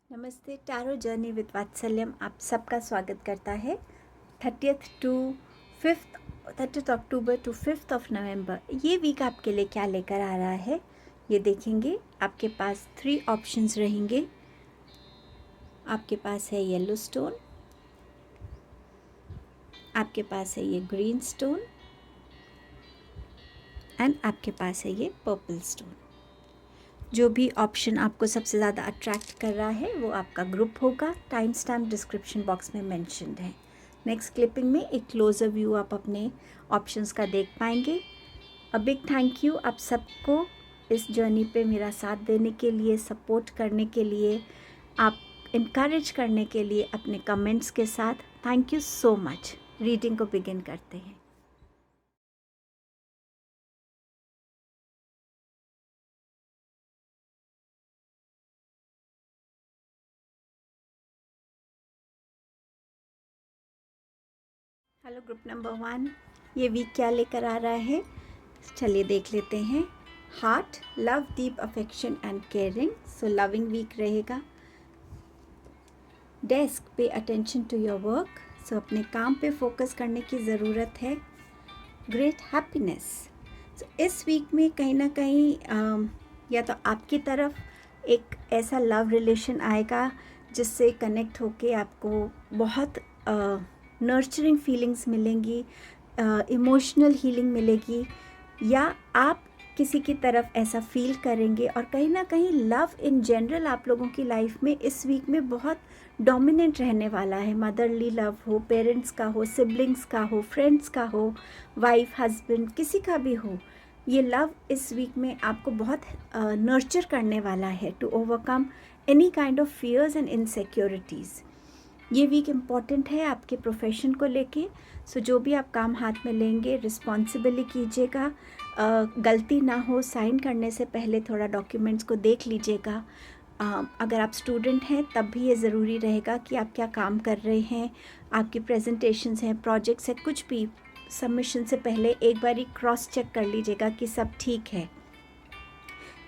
नमस्ते। Tarot journey with वात्सल्यम आप सबका स्वागत करता है। 30 अक्टूबर टू 5 नवंबर ये वीक आपके लिए क्या लेकर आ रहा है ये देखेंगे। आपके पास 3 ऑप्शंस रहेंगे। आपके पास है येलो स्टोन, आपके पास है ये ग्रीन स्टोन एंड आपके पास है ये पर्पल स्टोन। जो भी ऑप्शन आपको सबसे ज़्यादा अट्रैक्ट कर रहा है वो आपका ग्रुप होगा। टाइम स्टैम्प डिस्क्रिप्शन बॉक्स में मेंशन्ड है। नेक्स्ट क्लिपिंग में एक क्लोजर व्यू आप अपने ऑप्शंस का देख पाएंगे। अ बिग थैंक यू आप सबको इस जर्नी पे मेरा साथ देने के लिए, सपोर्ट करने के लिए, आप इनकरेज करने के लिए अपने कमेंट्स के साथ। Thank you so much. Reading को बिगिन करते हैं। हेलो ग्रुप नंबर 1, ये वीक क्या लेकर आ रहा है चलिए देख लेते हैं। Heart, love, deep affection and caring, so loving week रहेगा। Desk, pay attention to your work, so अपने काम पे फोकस करने की ज़रूरत है। ग्रेट हैप्पीनेस, सो इस वीक में कहीं ना कहीं या तो आपकी तरफ एक ऐसा लव रिलेशन आएगा जिससे कनेक्ट होके आपको बहुत नर्चरिंग फीलिंग्स मिलेंगी, इमोशनल हीलिंग मिलेगी, या आप किसी की तरफ ऐसा फील करेंगे। और कहीं ना कहीं लव इन जनरल आप लोगों की लाइफ में इस वीक में बहुत डोमिनेंट रहने वाला है। मदरली लव हो, पेरेंट्स का हो, सिबलिंग्स का हो, फ्रेंड्स का हो, वाइफ, हस्बैंड, किसी का भी हो, ये लव इस वीक में आपको बहुत नर्चर करने वाला है to overcome any kind of fears and insecurities. ये वीक इम्पॉर्टेंट है आपके प्रोफेशन को लेके। सो जो भी आप काम हाथ में लेंगे रिस्पॉन्सिबली कीजिएगा। गलती ना हो, साइन करने से पहले थोड़ा डॉक्यूमेंट्स को देख लीजिएगा। अगर आप स्टूडेंट हैं तब भी ये ज़रूरी रहेगा कि आप क्या काम कर रहे हैं, आपकी प्रेजेंटेशंस हैं, प्रोजेक्ट्स हैं, कुछ भी सबमिशन से पहले एक बारी क्रॉस चेक कर लीजिएगा कि सब ठीक है।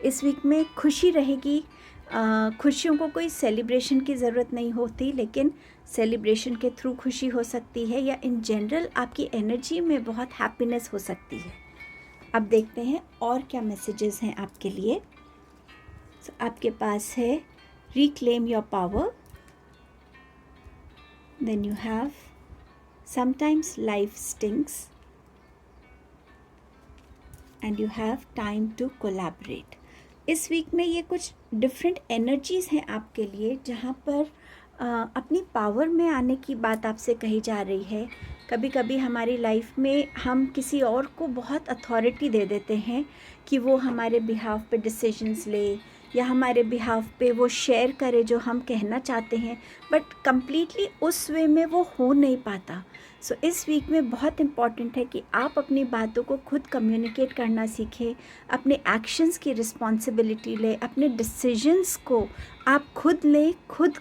इस वीक में खुशी रहेगी। खुशियों को कोई सेलिब्रेशन की ज़रूरत नहीं होती, लेकिन सेलिब्रेशन के थ्रू खुशी हो सकती है, या इन जनरल आपकी एनर्जी में बहुत हैप्पीनेस हो सकती है। अब देखते हैं और क्या मैसेजेस हैं आपके लिए। आपके पास है reclaim your power, then you have sometimes life stings and you have time to collaborate. इस वीक में ये कुछ डिफरेंट एनर्जीज़ हैं आपके लिए, जहाँ पर अपनी पावर में आने की बात आपसे कही जा रही है। कभी कभी हमारी लाइफ में हम किसी और को बहुत अथॉरिटी दे देते हैं कि वो हमारे बिहाफ पे डिसीजंस ले, या हमारे बिहाफ पे वो शेयर करे जो हम कहना चाहते हैं, बट कम्प्लीटली उस वे में वो हो नहीं पाता। सो इस वीक में बहुत इम्पॉर्टेंट है कि आप अपनी बातों को खुद कम्युनिकेट करना सीखें, अपने एक्शंस की रिस्पॉन्सिबिलिटी लें, अपने डिसीजंस को आप खुद लें, खुद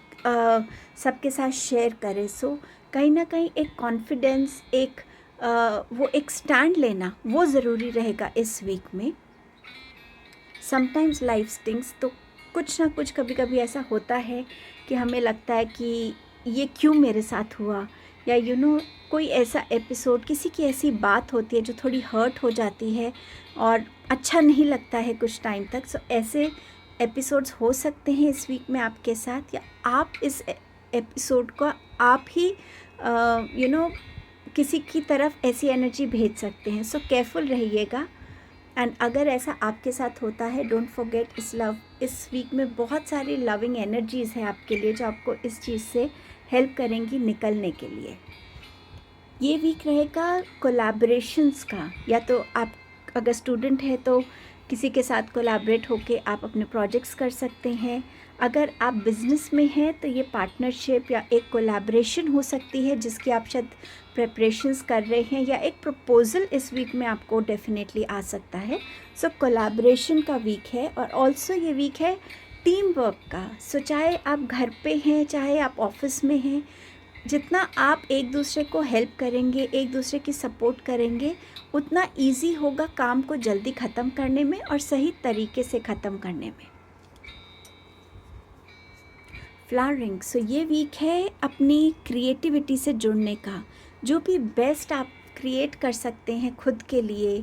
सबके साथ शेयर करें। सो कहीं ना कहीं एक कॉन्फिडेंस, एक वो एक स्टैंड लेना वो ज़रूरी रहेगा इस वीक में। समटाइम्स लाइफ स्टिंग्स, तो कुछ ना कुछ कभी कभी ऐसा होता है कि हमें लगता है कि ये क्यों मेरे साथ हुआ, या कोई ऐसा एपिसोड, किसी की ऐसी बात होती है जो थोड़ी हर्ट हो जाती है और अच्छा नहीं लगता है कुछ टाइम तक। सो ऐसे एपिसोड्स हो सकते हैं इस वीक में आपके साथ, या आप इस एपिसोड को आप ही किसी की तरफ ऐसी एनर्जी भेज सकते हैं। सो केयरफुल रहिएगा। एंड अगर ऐसा आपके साथ होता है, डोंट फॉरगेट इस वीक में बहुत सारी लविंग एनर्जीज़ हैं आपके लिए जो आपको इस चीज़ से हेल्प करेंगी निकलने के लिए। ये वीक रहेगा कोलैबोरेशंस का, या तो आप अगर स्टूडेंट है तो किसी के साथ कोलैबोरेट होके आप अपने प्रोजेक्ट्स कर सकते हैं। अगर आप बिज़नेस में हैं तो ये पार्टनरशिप या एक कोलैबोरेशन हो सकती है जिसकी आप शायद प्रेपरेशंस कर रहे हैं, या एक प्रपोज़ल इस वीक में आपको डेफिनेटली आ सकता है। सो कोलैबोरेशन का वीक है। और ऑल्सो ये वीक है टीम वर्क का। सो चाहे आप घर पे हैं, चाहे आप ऑफिस में हैं, जितना आप एक दूसरे को हेल्प करेंगे, एक दूसरे की सपोर्ट करेंगे, उतना इजी होगा काम को जल्दी ख़त्म करने में और सही तरीके से ख़त्म करने में। फ्लावरिंग। सो ये वीक है अपनी क्रिएटिविटी से जुड़ने का। जो भी बेस्ट आप क्रिएट कर सकते हैं खुद के लिए,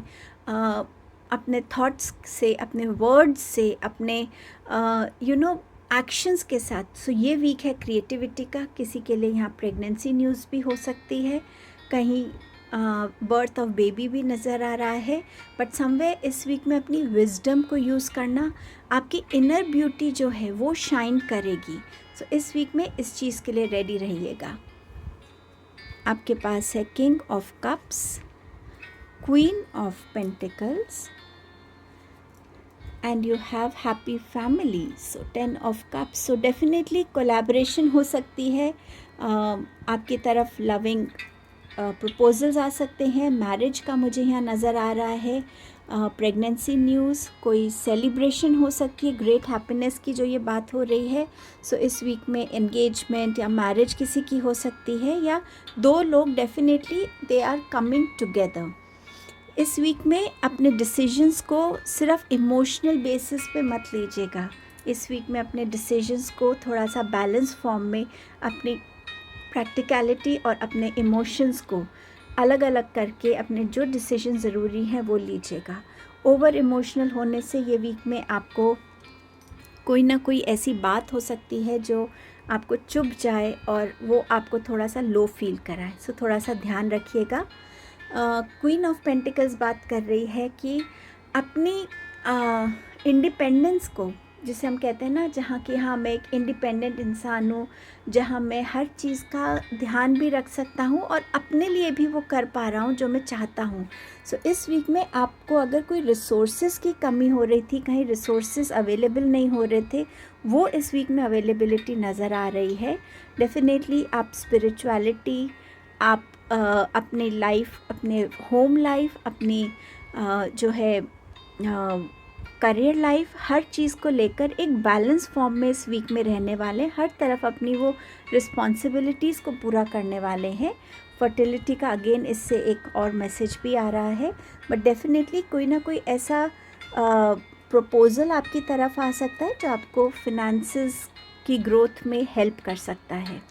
अपने थॉट्स से, अपने वर्ड्स से, अपने एक्शंस के साथ। सो ये वीक है क्रिएटिविटी का। किसी के लिए यहाँ प्रेगनेंसी न्यूज़ भी हो सकती है, कहीं बर्थ ऑफ बेबी भी नज़र आ रहा है। बट समवेयर इस वीक में अपनी विजडम को यूज़ करना, आपकी इनर ब्यूटी जो है वो शाइन करेगी। सो इस वीक में इस चीज़ के लिए रेडी रहिएगा। आपके पास है king of cups, queen of pentacles, and you have happy family. So 10 of cups. So definitely collaboration हो सकती है, आपकी तरफ लविंग प्रपोजल्स आ सकते हैं, मैरिज का मुझे यहाँ नज़र आ रहा है, प्रेगनेंसी न्यूज़, कोई सेलिब्रेशन हो सकती है, ग्रेट हैप्पीनेस की जो ये बात हो रही है। सो इस वीक में एंगेजमेंट या मैरिज किसी की हो सकती है, या दो लोग definitely they are coming together. इस वीक में अपने डिसीजंस को सिर्फ इमोशनल बेसिस पे मत लीजिएगा। इस वीक में अपने डिसीजंस को थोड़ा सा बैलेंस फॉर्म में, अपनी प्रैक्टिकलिटी और अपने इमोशंस को अलग अलग करके अपने जो डिसीजन ज़रूरी हैं वो लीजिएगा। ओवर इमोशनल होने से ये वीक में आपको कोई ना कोई ऐसी बात हो सकती है जो आपको चुभ जाए और वो आपको थोड़ा सा लो फील कराए। सो थोड़ा सा ध्यान रखिएगा। क्वीन ऑफ पेंटिकल्स बात कर रही है कि अपनी इंडिपेंडेंस को, जिसे हम कहते हैं ना, जहाँ कि हाँ मैं एक इंडिपेंडेंट इंसान हूँ, जहाँ मैं हर चीज़ का ध्यान भी रख सकता हूँ और अपने लिए भी वो कर पा रहा हूँ जो मैं चाहता हूँ। सो इस वीक में आपको अगर कोई रिसोर्सेज की कमी हो रही थी, कहीं रिसोर्सेज अवेलेबल नहीं हो रहे थे, वो इस वीक में अवेलेबिलिटी नज़र आ रही है। डेफिनेटली आप स्पिरिचुअलिटी, आप अपनी लाइफ, अपने होम लाइफ, अपनी जो है करियर लाइफ, हर चीज़ को लेकर एक बैलेंस फॉर्म में इस वीक में रहने वाले, हर तरफ अपनी वो रिस्पॉन्सिबिलिटीज़ को पूरा करने वाले हैं। फर्टिलिटी का अगेन इससे एक और मैसेज भी आ रहा है। बट डेफिनेटली कोई ना कोई ऐसा प्रपोज़ल आपकी तरफ आ सकता है जो आपको फिनेंसेस की ग्रोथ में हेल्प कर सकता है।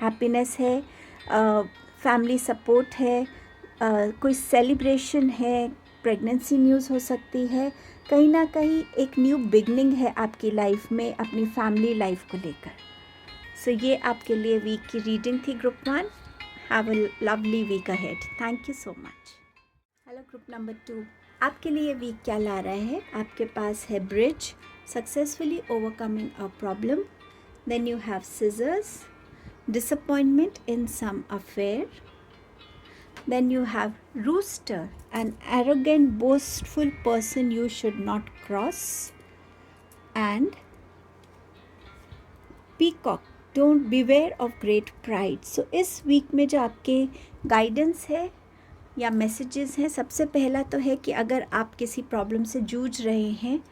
हैप्पीनेस है, फैमिली सपोर्ट है, कोई सेलिब्रेशन है, प्रेगनेंसी न्यूज़ हो सकती है, कहीं ना कहीं एक न्यू बिगनिंग है आपकी लाइफ में अपनी फैमिली लाइफ को लेकर। सो ये आपके लिए वीक की रीडिंग थी group 1। Have a lovely week ahead. Thank you so much. Hello group number 2, आपके लिए वीक क्या ला रहा है? आपके पास है bridge, successfully overcoming a problem. Then you have scissors, disappointment in some affair. Then you have rooster, an arrogant, boastful person you should not cross. And peacock, don't beware of great pride. So इस week में जो आपके guidance है या messages हैं, सबसे पहला तो है कि अगर आप किसी प्रॉब्लम से जूझ रहे हैं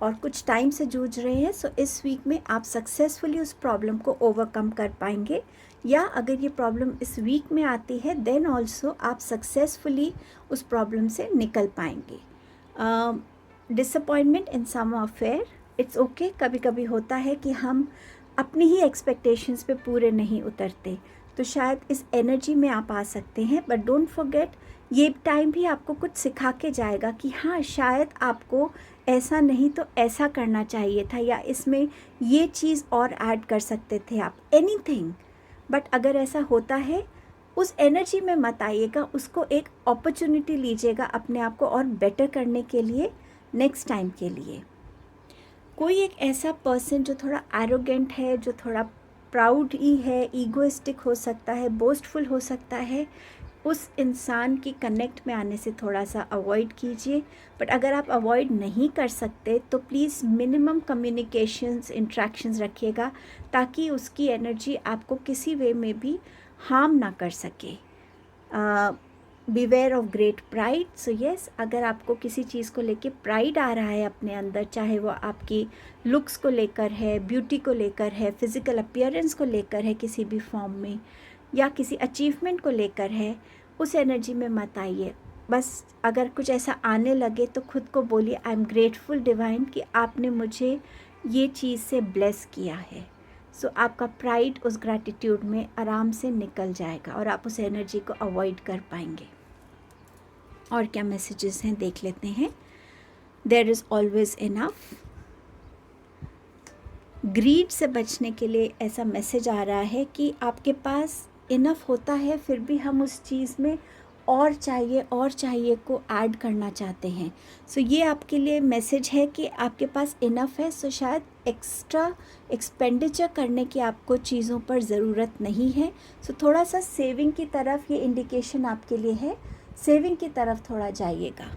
और कुछ टाइम से जूझ रहे हैं, सो इस वीक में आप सक्सेसफुली उस प्रॉब्लम को ओवरकम कर पाएंगे। या अगर ये प्रॉब्लम इस वीक में आती है, देन ऑल्सो आप सक्सेसफुली उस प्रॉब्लम से निकल पाएंगे। Disappointment in some affair, it's okay. कभी कभी होता है कि हम अपनी ही एक्सपेक्टेशंस पे पूरे नहीं उतरते, तो शायद इस एनर्जी में आप आ सकते हैं। बट डोंट फॉरगेट, ये टाइम भी आपको कुछ सिखा के जाएगा कि हाँ, शायद आपको ऐसा नहीं तो ऐसा करना चाहिए था, या इसमें ये चीज़ और ऐड कर सकते थे आप, एनीथिंग। बट अगर ऐसा होता है, उस एनर्जी में मत आइएगा, उसको एक अपॉर्चुनिटी लीजिएगा अपने आप को और बेटर करने के लिए, नेक्स्ट टाइम के लिए। कोई एक ऐसा पर्सन जो थोड़ा एरोगेंट है, जो थोड़ा प्राउड ही है, ईगोइस्टिक हो सकता है, बोस्टफुल हो सकता है, उस इंसान की कनेक्ट में आने से थोड़ा सा अवॉइड कीजिए। बट अगर आप अवॉइड नहीं कर सकते तो प्लीज़ मिनिमम कम्युनिकेशंस, इंट्रैक्शंस रखिएगा, ताकि उसकी एनर्जी आपको किसी वे में भी हार्म ना कर सके। Beware of great pride. So yes, अगर आपको किसी चीज़ को लेके प्राइड आ रहा है अपने अंदर, चाहे वो आपकी लुक्स को लेकर है, ब्यूटी को लेकर है, फिज़िकल अपीयरेंस को लेकर है किसी भी फॉर्म में, या किसी अचीवमेंट को लेकर है, उस एनर्जी में मत आइए। बस अगर कुछ ऐसा आने लगे तो खुद को बोलिए, आई एम ग्रेटफुल डिवाइन कि आपने मुझे ये चीज़ से ब्लेस किया है। सो आपका प्राइड उस ग्रैटिट्यूड में आराम से निकल जाएगा और आप उस एनर्जी को अवॉइड कर पाएंगे। और क्या मैसेजेस हैं देख लेते हैं। There is always enough. Greed से बचने के लिए ऐसा मैसेज आ रहा है कि आपके पास इनफ होता है, फिर भी हम उस चीज़ में और चाहिए को ऐड करना चाहते हैं। सो ये आपके लिए मैसेज है कि आपके पास इनफ है, सो शायद एक्स्ट्रा एक्सपेंडिचर करने की आपको चीज़ों पर ज़रूरत नहीं है। सो थोड़ा सा सेविंग की तरफ ये इंडिकेशन आपके लिए है, सेविंग की तरफ थोड़ा जाइएगा।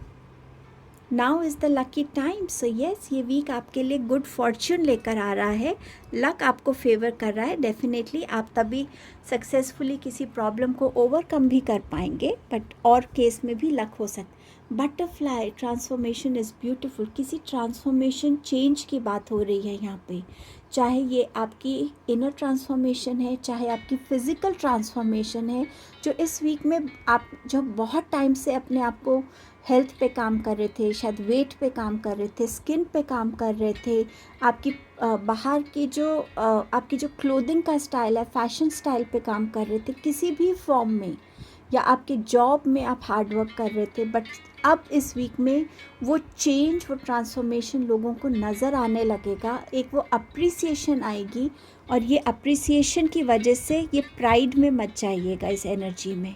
Now is the lucky time. So yes, ये वीक आपके लिए गुड फॉर्च्यून लेकर आ रहा है, लक आपको फेवर कर रहा है। डेफिनेटली आप तभी सक्सेसफुली किसी प्रॉब्लम को ओवरकम भी कर पाएंगे, बट और केस में भी लक हो सकता है। Butterfly transformation is beautiful. किसी ट्रांसफॉर्मेशन चेंज की बात हो रही है यहाँ पे, चाहे ये आपकी इनर ट्रांसफॉर्मेशन है, चाहे आपकी फ़िज़िकल ट्रांसफॉर्मेशन है, जो इस वीक में आप जो बहुत टाइम से अपने आप को हेल्थ पे काम कर रहे थे, शायद वेट पे काम कर रहे थे, स्किन पे काम कर रहे थे, आपकी बाहर की जो आपकी जो क्लोथिंग का स्टाइल है, फैशन स्टाइल पे काम कर रहे थे किसी भी फॉर्म में, या आपके जॉब में आप हार्ड वर्क कर रहे थे, बट अब इस वीक में वो चेंज, वो ट्रांसफॉर्मेशन लोगों को नज़र आने लगेगा। एक वो अप्रिसिएशन आएगी, और ये अप्रिसिएशन की वजह से ये प्राइड में मत जाइएगा इस एनर्जी में।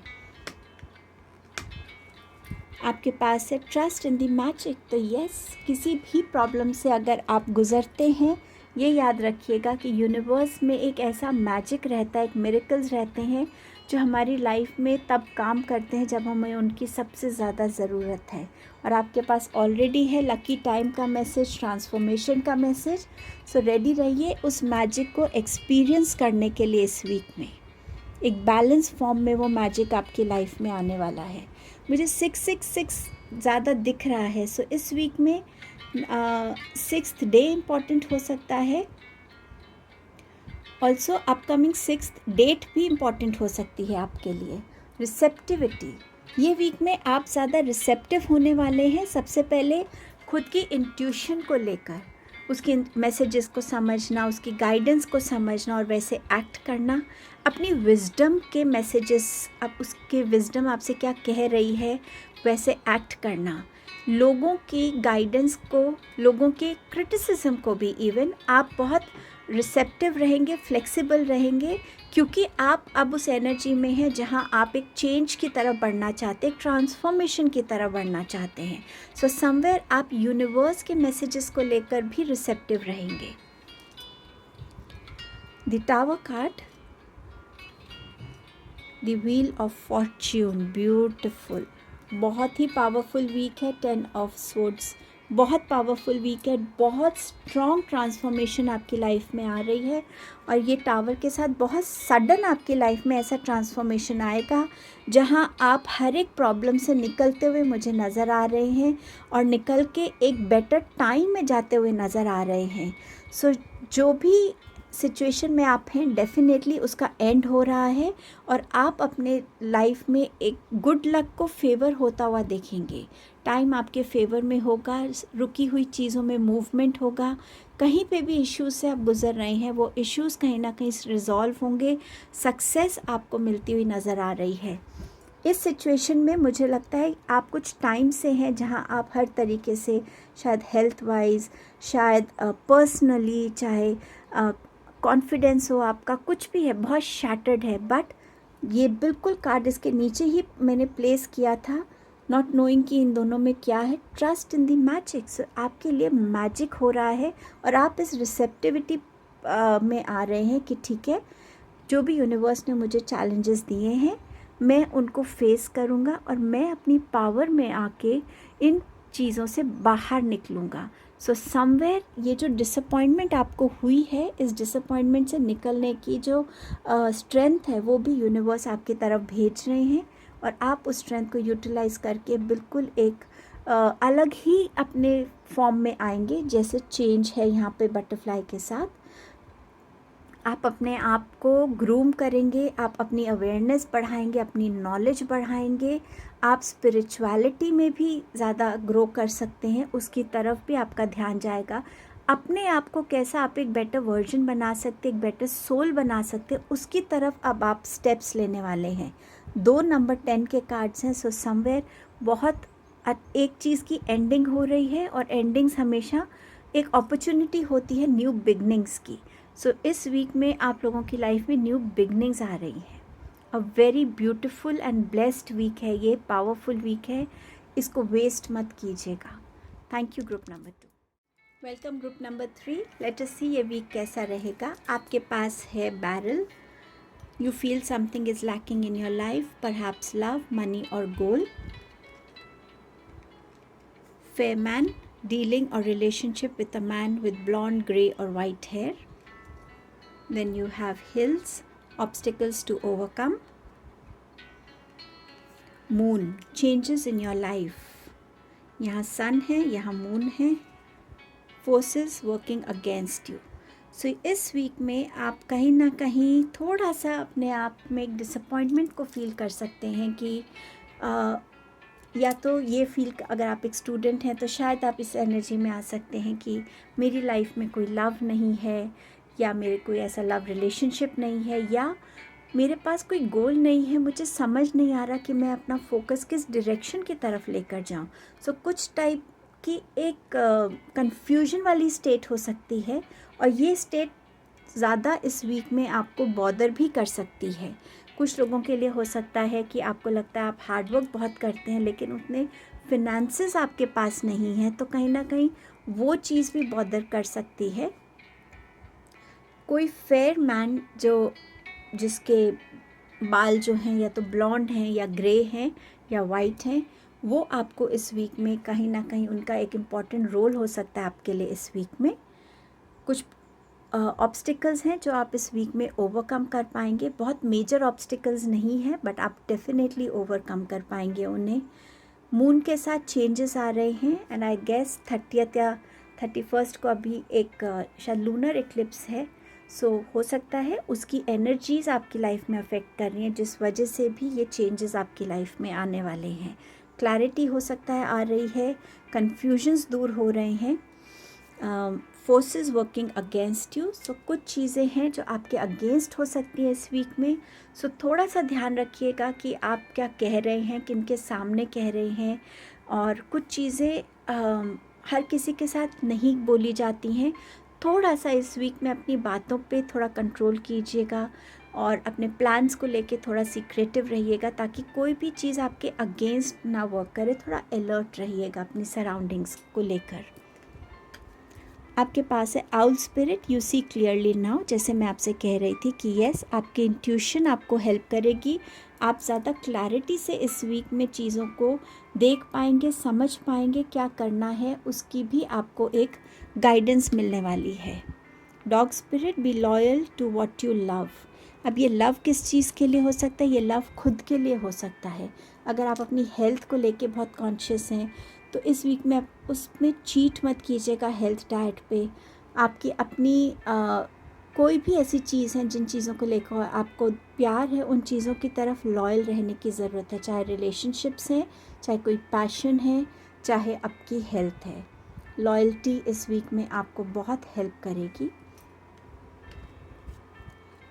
आपके पास है ट्रस्ट इन द मैजिक। तो यस, किसी भी प्रॉब्लम से अगर आप गुज़रते हैं, ये याद रखिएगा कि यूनिवर्स में एक ऐसा मैजिक रहता है, एक मिरेकल्स रहते हैं जो हमारी लाइफ में तब काम करते हैं जब हमें उनकी सबसे ज़्यादा ज़रूरत है। और आपके पास ऑलरेडी है लकी टाइम का मैसेज, ट्रांसफॉर्मेशन का मैसेज। सो रेडी रहिए उस मैजिक को एक्सपीरियंस करने के लिए। इस वीक में एक बैलेंस फॉर्म में वो मैजिक आपकी लाइफ में आने वाला है। मुझे 666 ज़्यादा दिख रहा है। सो इस वीक में 6th डे इम्पॉर्टेंट हो सकता है। ऑल्सो अपकमिंग 6th डेट भी इम्पॉर्टेंट हो सकती है आपके लिए। रिसेप्टिविटी, ये वीक में आप ज़्यादा रिसेप्टिव होने वाले हैं। सबसे पहले खुद की इंट्यूशन को लेकर, उसके मैसेजेस को समझना, उसकी गाइडेंस को समझना और वैसे एक्ट करना। अपनी विजडम के मैसेजेस, अब उसके विजडम आपसे क्या कह रही है वैसे एक्ट करना। लोगों की गाइडेंस को, लोगों के क्रिटिसिज्म को भी इवन आप बहुत रिसेप्टिव रहेंगे, फ्लेक्सिबल रहेंगे, क्योंकि आप अब उस एनर्जी में हैं जहां आप एक चेंज की तरफ बढ़ना चाहते हैं, एक ट्रांसफॉर्मेशन की तरफ बढ़ना चाहते हैं। सो समवेयर आप यूनिवर्स के मैसेजेस को लेकर भी रिसेप्टिव रहेंगे। The tower card, the wheel of Fortune, beautiful, बहुत ही पावरफुल वीक है। 10 ऑफ स्वॉर्ड्स, बहुत पावरफुल वीक है। बहुत स्ट्रॉन्ग ट्रांसफॉर्मेशन आपकी लाइफ में आ रही है, और ये टावर के साथ बहुत सडन आपकी लाइफ में ऐसा ट्रांसफॉर्मेशन आएगा जहां आप हर एक प्रॉब्लम से निकलते हुए मुझे नज़र आ रहे हैं, और निकल के एक बेटर टाइम में जाते हुए नज़र आ रहे हैं। सो जो भी सिचुएशन में आप हैं, डेफिनेटली उसका एंड हो रहा है, और आप अपने लाइफ में एक गुड लक को फेवर होता हुआ देखेंगे। टाइम आपके फेवर में होगा, रुकी हुई चीज़ों में मूवमेंट होगा। कहीं पे भी इश्यूज से आप गुज़र रहे हैं, वो इश्यूज कहीं ना कहीं रिजॉल्व होंगे। सक्सेस आपको मिलती हुई नज़र आ रही है। इस सिचुएशन में मुझे लगता है आप कुछ टाइम से हैं जहां आप हर तरीके से, शायद हेल्थ वाइज, शायद पर्सनली, चाहे कॉन्फिडेंस हो आपका, कुछ भी है, बहुत शैटर्ड है। बट ये बिल्कुल कार्ड इसके नीचे ही मैंने प्लेस किया था, नॉट नोइंग कि इन दोनों में क्या है। Trust in the magic. So आपके लिए मैजिक हो रहा है, और आप इस रिसेप्टिविटी में आ रहे हैं कि ठीक है, जो भी यूनिवर्स ने मुझे चैलेंजेस दिए हैं मैं उनको फेस करूँगा, और मैं अपनी पावर में आके इन चीज़ों से बाहर निकलूँगा। सो समवेयर ये जो डिसअपॉइंटमेंट आपको हुई है, इस डिसअपॉइंटमेंट से निकलने की जो स्ट्रेंथ है वो भी यूनिवर्स आपकी तरफ भेज रहे हैं, और आप उस स्ट्रेंथ को यूटिलाइज़ करके बिल्कुल एक अलग ही अपने फॉर्म में आएंगे। जैसे चेंज है यहाँ पे बटरफ्लाई के साथ, आप अपने आप को ग्रूम करेंगे, आप अपनी अवेयरनेस बढ़ाएंगे, अपनी नॉलेज बढ़ाएंगे, आप स्पिरिचुअलिटी में भी ज़्यादा ग्रो कर सकते हैं, उसकी तरफ भी आपका ध्यान जाएगा। अपने आप को कैसा आप एक बेटर वर्जन बना सकते, एक बेटर सोल बना सकते, उसकी तरफ अब आप स्टेप्स लेने वाले हैं। 2 नंबर 10 के कार्ड्स हैं। सो समवेयर बहुत एक चीज़ की एंडिंग हो रही है, और एंडिंग्स हमेशा एक अपॉर्चुनिटी होती है न्यू बिगनिंग्स की। सो इस वीक में आप लोगों की लाइफ में न्यू बिगनिंग्स आ रही हैं। A very beautiful and blessed week है ये, पावरफुल वीक है, इसको वेस्ट मत कीजिएगा। Thank you group number 2। Welcome group number 3। Let us see ये वीक कैसा रहेगा। आपके पास है barrel. You feel something is lacking in your life, perhaps love, money और goal. Fair man, dealing or relationship with a man with blonde, gray or white hair. Then you have hills, obstacles to overcome. Moon, changes in your life. यहाँ sun है, यहाँ moon है. Forces working against you. So इस week में आप कहीं ना कहीं थोड़ा सा अपने आप में एक डिसअपॉइंटमेंट को फील कर सकते हैं कि या तो ये फील, अगर आप एक स्टूडेंट हैं तो शायद आप इस एनर्जी में आ सकते हैं कि मेरी लाइफ में कोई लव नहीं है, या मेरे कोई ऐसा लव रिलेशनशिप नहीं है, या मेरे पास कोई गोल नहीं है, मुझे समझ नहीं आ रहा कि मैं अपना फोकस किस डायरेक्शन की तरफ लेकर जाऊं। सो कुछ टाइप की एक कंफ्यूजन वाली स्टेट हो सकती है, और ये स्टेट ज़्यादा इस वीक में आपको बॉदर भी कर सकती है। कुछ लोगों के लिए हो सकता है कि आपको लगता है आप हार्डवर्क बहुत करते हैं, लेकिन उतने फिनेंसेस आपके पास नहीं हैं, तो कहीं ना कहीं वो चीज़ भी बॉदर कर सकती है। कोई फेयर मैन जिसके बाल जो हैं या तो ब्लॉन्ड हैं या ग्रे हैं या वाइट हैं, वो आपको इस वीक में कहीं ना कहीं उनका एक इम्पॉर्टेंट रोल हो सकता है आपके लिए इस वीक में। कुछ ऑब्स्टिकल्स हैं जो आप इस वीक में ओवरकम कर पाएंगे। बहुत मेजर ऑब्स्टिकल्स नहीं है, बट आप डेफिनेटली ओवरकम कर पाएंगे उन्हें। मून के साथ चेंजेस आ रहे हैं, एंड आई गेस 30th या 31st को अभी एक शायद लूनर एक्लिप्स है। सो हो सकता है उसकी एनर्जीज़ आपकी लाइफ में अफेक्ट कर रही हैं, जिस वजह से भी ये चेंजेस आपकी लाइफ में आने वाले हैं। क्लैरिटी हो सकता है आ रही है, कन्फ्यूजन्स दूर हो रहे हैं, फोर्सेस वर्किंग अगेंस्ट यू। सो कुछ चीज़ें हैं जो आपके अगेंस्ट हो सकती हैं इस वीक में। सो थोड़ा सा ध्यान रखिएगा कि आप क्या कह रहे हैं, किन के सामने कह रहे हैं, और कुछ चीज़ें हर किसी के साथ नहीं बोली जाती हैं। थोड़ा सा इस वीक में अपनी बातों पे थोड़ा कंट्रोल कीजिएगा, और अपने प्लान्स को लेके थोड़ा सीक्रेटिव रहिएगा, ताकि कोई भी चीज़ आपके अगेंस्ट ना वर्क करे। थोड़ा अलर्ट रहिएगा अपनी सराउंडिंग्स को लेकर। आपके पास है owl spirit, you see clearly now. जैसे मैं आपसे कह रही थी कि यस, आपकी इंट्यूशन आपको हेल्प करेगी। आप ज़्यादा क्लैरिटी से इस वीक में चीज़ों को देख पाएंगे, समझ पाएंगे, क्या करना है उसकी भी आपको एक गाइडेंस मिलने वाली है। Dog spirit, be loyal to what you love. अब ये लव किस चीज़ के लिए हो सकता है? ये लव खुद के लिए हो सकता है। अगर आप अपनी हेल्थ को लेके बहुत कॉन्शियस हैं, तो इस वीक में आप उसमें चीट मत कीजिएगा हेल्थ डाइट पे। आपकी अपनी कोई भी ऐसी चीज़ है जिन चीज़ों को लेकर आपको प्यार है, उन चीज़ों की तरफ लॉयल रहने की ज़रूरत है। चाहे रिलेशनशिप्स हैं, चाहे कोई पैशन है, चाहे आपकी हेल्थ है। लॉयल्टी इस वीक में आपको बहुत हेल्प करेगी।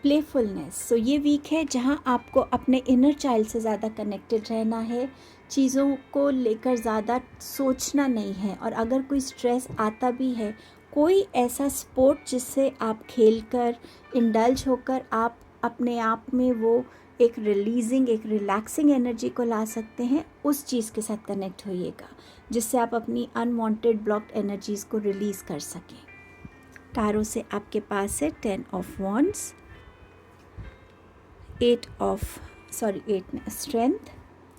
प्लेफुलनेस, सो ये वीक है जहाँ आपको अपने इनर चाइल्ड से ज़्यादा कनेक्टेड रहना है। चीज़ों को लेकर ज़्यादा सोचना नहीं है, और अगर कोई स्ट्रेस आता भी है, कोई ऐसा स्पोर्ट जिससे आप खेलकर इंडल्ज होकर आप अपने आप में वो एक रिलीजिंग, एक रिलैक्सिंग एनर्जी को ला सकते हैं, उस चीज़ के साथ कनेक्ट होइएगा, जिससे आप अपनी अनवांटेड ब्लॉक्ड एनर्जीज़ को रिलीज़ कर सकें। टारो से आपके पास है 10 of wands, 8 strength,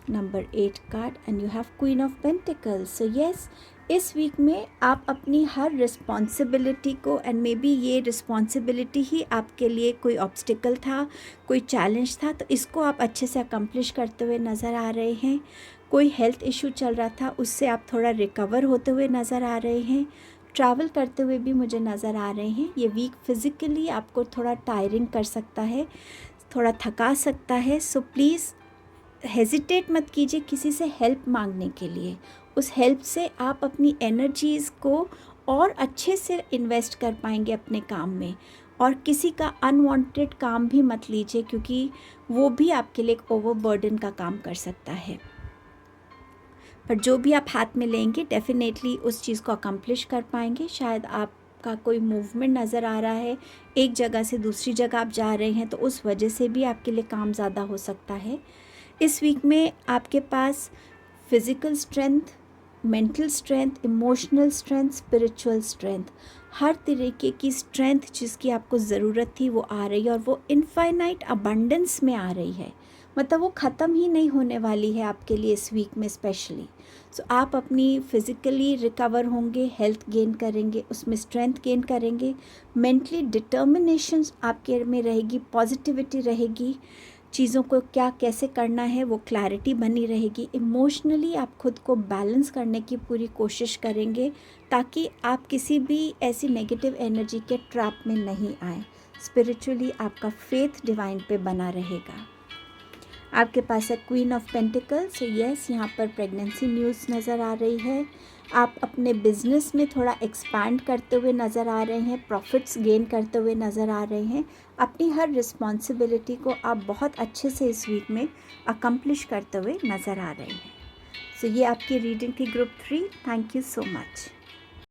number 8 card, and you have Queen of Pentacles. So yes, इस वीक में आप अपनी हर रिस्पॉन्सिबिलिटी को, एंड मे बी ये रिस्पॉन्सिबिलिटी ही आपके लिए कोई ऑब्स्टिकल था, कोई चैलेंज था, तो इसको आप अच्छे से अकम्प्लिश करते हुए नज़र आ रहे हैं। कोई हेल्थ इशू चल रहा था, उससे आप थोड़ा रिकवर होते हुए नज़र आ रहे हैं। ट्रैवल करते हुए भी मुझे नज़र आ रहे हैं। ये वीक फिज़िकली आपको थोड़ा टायरिंग कर सकता है, थोड़ा थका सकता है। सो प्लीज़ हेजिटेट मत कीजिए किसी से हेल्प मांगने के लिए। उस हेल्प से आप अपनी एनर्जीज़ को और अच्छे से इन्वेस्ट कर पाएंगे अपने काम में। और किसी का अनवांटेड काम भी मत लीजिए, क्योंकि वो भी आपके लिए एक ओवरबर्डन का काम कर सकता है। पर जो भी आप हाथ में लेंगे डेफिनेटली उस चीज़ को अकम्प्लिश कर पाएंगे। शायद आपका कोई मूवमेंट नज़र आ रहा है, एक जगह से दूसरी जगह आप जा रहे हैं, तो उस वजह से भी आपके लिए काम ज़्यादा हो सकता है। इस वीक में आपके पास physical strength, mental strength, emotional strength, spiritual strength, हर तरीके की स्ट्रेंथ जिसकी आपको ज़रूरत थी वो आ रही है, और वो इनफाइनाइट अबंडेंस में आ रही है। मतलब वो ख़त्म ही नहीं होने वाली है आपके लिए इस वीक में स्पेशली। सो आप अपनी फिज़िकली रिकवर होंगे, हेल्थ गेन करेंगे, उसमें स्ट्रेंथ गेन करेंगे, मेंटली डिटर्मिनेशन आपके में रहेगी, पॉजिटिविटी रहेगी, चीज़ों को क्या कैसे करना है वो क्लैरिटी बनी रहेगी। इमोशनली आप खुद को बैलेंस करने की पूरी कोशिश करेंगे, ताकि आप किसी भी ऐसी नेगेटिव एनर्जी के ट्रैप में नहीं आए। स्पिरिचुअली आपका फेथ डिवाइन पे बना रहेगा। आपके पास है queen of pentacles. So yes, यहाँ पर प्रेगनेंसी न्यूज़ नज़र आ रही है। आप अपने बिजनेस में थोड़ा एक्सपैंड करते हुए नज़र आ रहे हैं, प्रॉफिट्स गेन करते हुए नज़र आ रहे हैं। अपनी हर रिस्पॉन्सिबिलिटी को आप बहुत अच्छे से इस वीक में अकम्प्लिश करते हुए नज़र आ रहे हैं। सो ये आपकी रीडिंग थी group 3। Thank you so much.